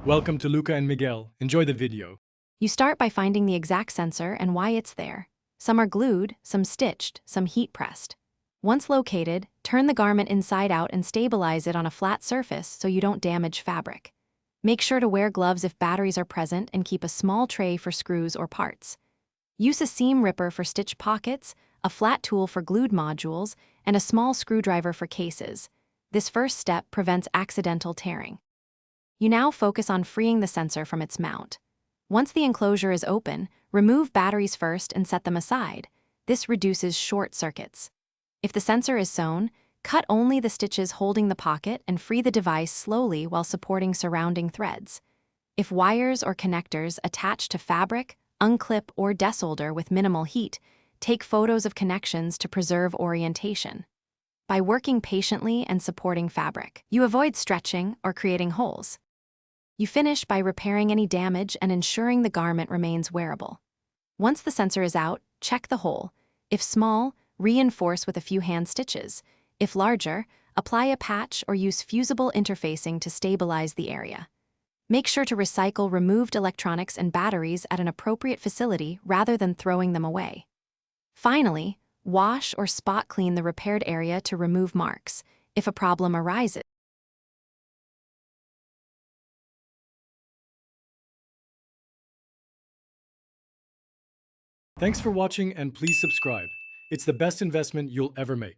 Welcome to Luca and Miguel. Enjoy the video. You start by finding the exact sensor and why it's there. Some are glued, some stitched, some heat-pressed. Once located, turn the garment inside out and stabilize it on a flat surface so you don't damage fabric. Make sure to wear gloves if batteries are present and keep a small tray for screws or parts. Use a seam ripper for stitch pockets, a flat tool for glued modules, and a small screwdriver for cases. This first step prevents accidental tearing. You now focus on freeing the sensor from its mount. Once the enclosure is open, remove batteries first and set them aside. This reduces short circuits. If the sensor is sewn, cut only the stitches holding the pocket and free the device slowly while supporting surrounding threads. If wires or connectors attach to fabric, unclip or desolder with minimal heat. Take photos of connections to preserve orientation. By working patiently and supporting fabric, you avoid stretching or creating holes. You finish by repairing any damage and ensuring the garment remains wearable. Once the sensor is out, check the hole. If small, reinforce with a few hand stitches. If larger, apply a patch or use fusible interfacing to stabilize the area. Make sure to recycle removed electronics and batteries at an appropriate facility rather than throwing them away. Finally, wash or spot clean the repaired area to remove marks. If a problem arises, Thanks for watching and please subscribe. It's the best investment you'll ever make.